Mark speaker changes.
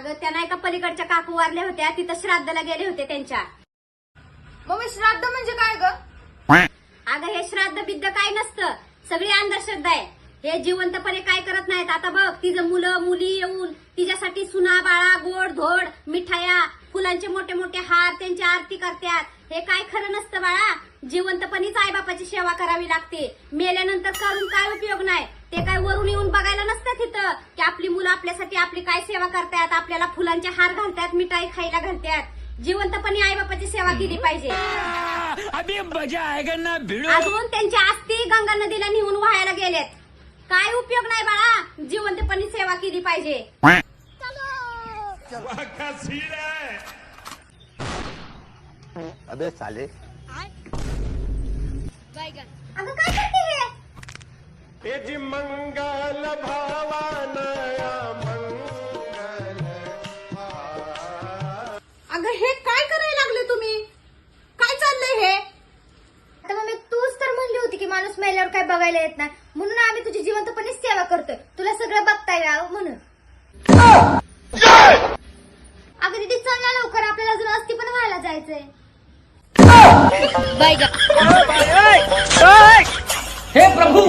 Speaker 1: अगं त्या नाही का पलीकडच्या काकू वारल्या होत्या, तिथं श्राद्धला गेले होते त्यांच्या.
Speaker 2: मम्मी श्राद्ध म्हणजे काय ग?
Speaker 1: अगं हे श्राद्ध बिद्ध काय नसतं, सगळी अंधश्रद्धा आहे. हे जिवंतपणे काय करत नाहीत. आता बघ तिचं मुलं मुली येऊन तिच्यासाठी सुना बाळा गोड धोड मिठाया फुलांचे मोठे मोठे हार त्यांची आरती करतात. हे काय खरं नसतं बाळा. जिवंतपणीच आईबापाची सेवा करावी लागते. मेल्यानंतर करून काय उपयोग नाही. ते काय वरून येऊन बघायला नसतं तिथं की आपली मुलं आपल्यासाठी आपली काय सेवा करतात, आपल्याला फुलांचे हार घालतात, मिठाई खायला घालतात. जिवंतपणी आईबापाची सेवा केली पाहिजे. अजून त्यांच्या अस्थी गंगा नदीला नेऊन वाहायला गेलेत. काय उपयोग नाही बाळा. जिवंतपणी सेवा केली पाहिजे.
Speaker 3: अबे साले
Speaker 1: अगं काय करते हे?
Speaker 4: तेजी मंगल भावानया मंगल.
Speaker 2: अगं हे काय करायला लागले तुम्ही? काय चाललंय हे?
Speaker 5: आता मम्मी तूच तर म्हणली होती की माणूस मेल्यावर काय बघायला येत नाही, म्हणून आम्ही तुझी जिवंतपणे सेवा करतोय, तुला सगळं बघता यावं म्हणून. अगं दीदी चल ना लवकर, आपल्याला अजून अस्थी पण व्हायला जायचंय.
Speaker 6: हे प्रभु